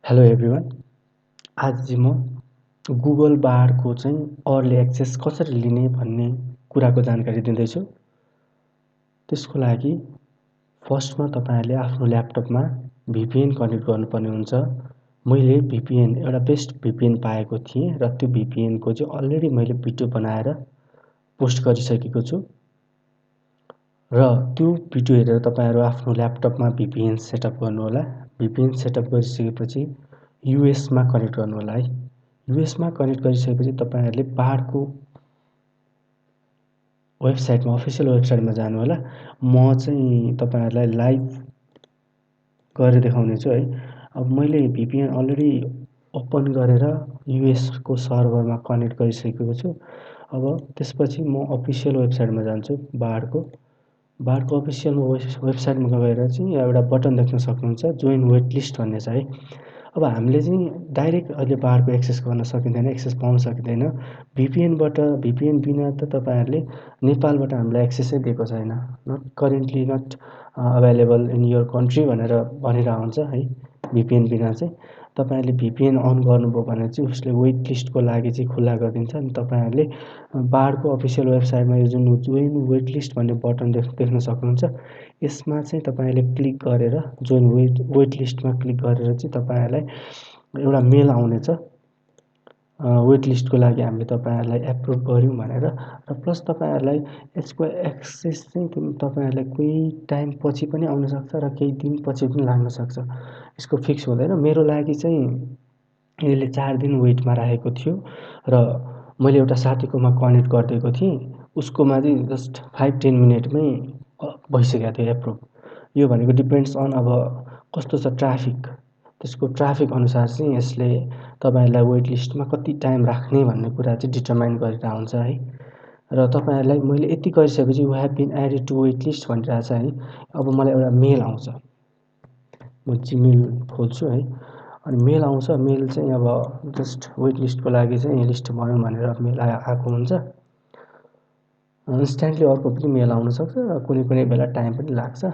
Hello everyone. आज चाहिँ म गुगल बारको चाहिँ अर्ली एक्सेस कसरी लिने भन्ने कुराको जानकारी दिँदैछु। त्यसको लागि फर्स्टमा तपाईँहरूले आफ्नो ल्यापटपमा भिपिएन कनेक्ट गर्नुपर्ने हुन्छ। मैले भिपिएन एउटा बेस्ट भिपिएन पाएको थिएँ र त्यो भिपिएनको चाहिँ अलरेडी मैले भिडियो बनाएर पोस्ट गरिसकेको छु र त्यो भिडियो हेरेर तपाईँहरू आफ्नो ल्यापटपमा भिपिएन सेटअप गर्नुहोला। भिपिएन सेटअप गरिसकेपछि युएसमा कनेक्ट गर्नु होला है। युएसमा कनेक्ट गरिसकेपछि तपाईँहरूले बारको वेबसाइटमा अफिसियल वेबसाइटमा जानु होला। म चाहिँ तपाईँहरूलाई लाइभ गरेर देखाउने छु है। अब मैले भिपिएन अलरेडी ओपन गरेर युएसको सर्भरमा कनेक्ट गरिसकेको छु। अब त्यसपछि म अफिसियल वेबसाइटमा जान्छु बारको अफिसियल वेबसाइटमा गएर चाहिँ एउटा बटन देख्न सक्नुहुन्छ, जोइन वेट लिस्ट भन्ने छ है। अब हामीले चाहिँ डाइरेक्ट अहिले बारको एक्सेस गर्न सकिँदैन, एक्सेस पाउन सकिँदैन। भिपिएन बिना त तपाईँहरूले नेपालबाट हामीलाई एक्सेसै दिएको छैन। Not currently not available in your country भनेर भनिरहेको हुन्छ है। भिपिएन बिना चाहिँ तपाईँहरूले भिपिएन अन गर्नुभयो भने चाहिँ उसले वेट लिस्टको लागि चाहिँ खुल्ला गरिदिन्छ। अनि तपाईँहरूले बारको अफिसियल वेबसाइटमा यो जुन जोइन वेट लिस्ट भन्ने बटन देख्न सक्नुहुन्छ, यसमा चाहिँ तपाईँहरूले क्लिक गरेर जोइन वेट लिस्टमा क्लिक गरेर चाहिँ तपाईँहरूलाई एउटा मेल आउनेछ, वेट लिस्टको लागि हामीले तपाईँहरूलाई एप्रुभ गऱ्यौँ भनेर। र प्लस तपाईँहरूलाई यसको एक्सेस चाहिँ तपाईँहरूलाई केही टाइम पछि पनि आउनसक्छ र केही दिनपछि पनि लाग्न सक्छ। यसको फिक्स हुँदैन। मेरो लागि चाहिँ यसले 4 दिन वेटमा राखेको थियो र मैले एउटा साथीकोमा कनेक्ट गरिदिएको थिएँ। उसकोमा चाहिँ जस्ट 5-10 मिनटमै भइसकेको थियो एप्रुभ। यो भनेको डिपेन्ड्स अन अब कस्तो छ ट्राफिक, त्यसको ट्राफिक अनुसार चाहिँ यसले तपाईँहरूलाई वेट लिस्टमा कति टाइम राख्ने भन्ने कुरा चाहिँ डिटरमाइन गरेर हुन्छ है। र तपाईँहरूलाई मैले यति गरिसकेपछि you have been added to wait list भनिरहेछ है। अब मलाई एउटा मेल आउँछ, म जिमेल खोल्छु है। अनि मेल आउँछ, मेल चाहिँ अब जस्ट वेट लिस्टको लागि चाहिँ लिस्ट भयो भनेर मेल आएको हुन्छ। इन्स्ट्यान्टली अर्को पनि मेल आउनसक्छ र कुनै बेला टाइम पनि लाग्छ।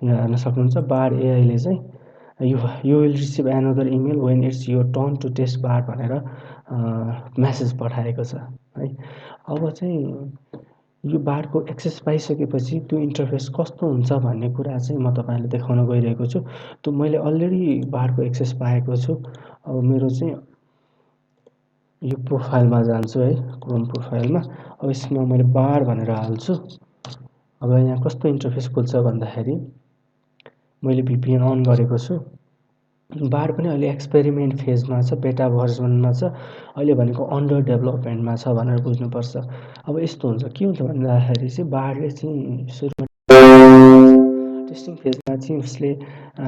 यहाँ हेर्न सक्नुहुन्छ बार एआईले चाहिँ you will receive another email when it's your turn to test Bard भनेर मेसेज पठाएको छ है। अब चाहिँ यो बारको एक्सेस पाइसकेपछि त्यो इन्टरफेस कस्तो हुन्छ भन्ने कुरा चाहिँ म तपाईँलाई देखाउन गइरहेको छु। त्यो मैले अलरेडी बारको एक्सेस पाएको छु। अब मेरो चाहिँ यो प्रोफाइलमा जान्छु है, क्रोम प्रोफाइलमा। अब यसमा मैले बार भनेर हाल्छु। अब यहाँ कस्तो इन्टरफेस खुल्छ भन्दाखेरि मैले भिपिएन अन गरेको छु। बार पनि अहिले एक्सपेरिमेन्ट फेजमा छ, बेटा भर्जनमा छ, अहिले भनेको अन्डर डेभलपमेन्टमा छ भनेर बुझ्नुपर्छ। अब यस्तो हुन्छ, के हुन्छ भन्दाखेरि चाहिँ बारले चाहिँ सुरुमा टेस्टिङ फेजमा चाहिँ उसले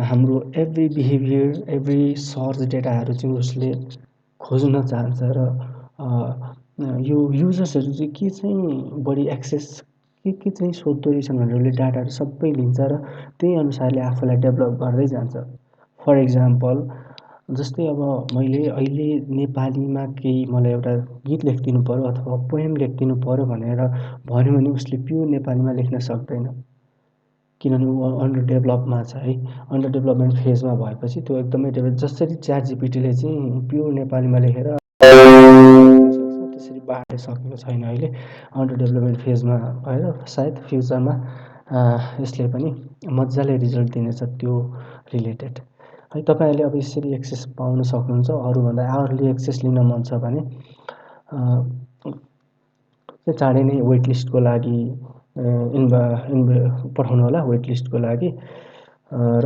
हाम्रो एभ्री बिहेभियर, एभ्री सर्च डेटाहरू चाहिँ उसले खोज्न चाहन्छ र यो युजर्सहरू चाहिँ के चाहिँ बढी एक्सेस के चाहिँ सोध्दो रहेछन् भनेर उसले डाटाहरू सबै लिन्छ र त्यही अनुसारले आफूलाई डेभलप गर्दै जान्छ। फर इक्जाम्पल जस्तै अब मैले अहिले नेपालीमा केही मलाई एउटा गीत लेखिदिनु पऱ्यो अथवा पोएम लेखिदिनु पऱ्यो भनेर भन्यो भने उसले प्योर नेपालीमा लेख्न सक्दैन, किनभने ऊ अन्डर डेभलपमा छ है। अन्डर डेभलपमेन्ट फेजमा भएपछि त्यो एकदमै जसरी च्याटजिपिटीले चाहिँ प्योर नेपालीमा लेखेर त्यसरी बारले सकेको छैन अहिले। अन्डर डेभलपमेन्ट फेजमा भएर सायद फ्युचरमा यसले पनि मजाले रिजल्ट दिनेछ त्यो रिलेटेड है। तपाईँहरूले अब यसरी एक्सेस पाउन सक्नुहुन्छ। अरूभन्दा अर्ली एक्सेस लिन मन छ भने चाँडै नै वेट लिस्टको लागि पठाउनु होला, वेट लिस्टको लागि। र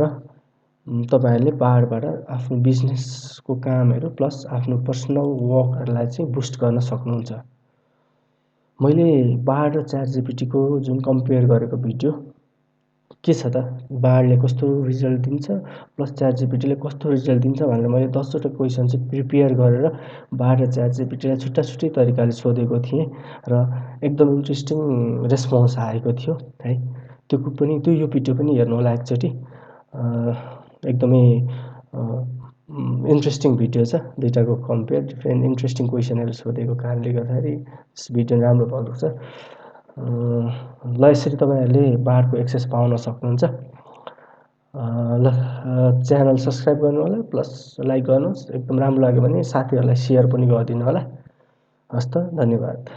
तपाईँहरूले बारबाट आफ्नो बिजनेसको कामहरू प्लस आफ्नो पर्सनल वर्कहरूलाई चाहिँ बुस्ट गर्न सक्नुहुन्छ। मैले बार र च्याटजिपिटीको जुन कम्पेयर गरेको भिडियो के छ त, बारले कस्तो रिजल्ट दिन्छ प्लस च्याटजिपिटीले कस्तो रिजल्ट दिन्छ भनेर मैले 10वटा क्वेसन चाहिँ प्रिपेयर गरेर बार र च्याटजिपिटीलाई छुट्टा तरिकाले सोधेको थिएँ र एकदम इन्ट्रेस्टिङ रेस्पोन्स आएको थियो है। त्यो यो भिडियो पनि हेर्नु होला एकचोटि। एकदमै इन्ट्रेस्टिङ भिडियो छ, दुईटाको कम्पेयर, डिफ्रेन्ट इन्ट्रेस्टिङ क्वेसनहरू सोधेको कारणले गर्दाखेरि भिडियो राम्रो भएको छ। ल यसरी तपाईँहरूले बारको एक्सेस पाउन सक्नुहुन्छ। ल च्यानल सब्सक्राइब गर्नु होला प्लस लाइक गर्नुहोस्। एकदम राम्रो लाग्यो भने साथीहरूलाई सेयर पनि गरिदिनु होला। हस् त, धन्यवाद।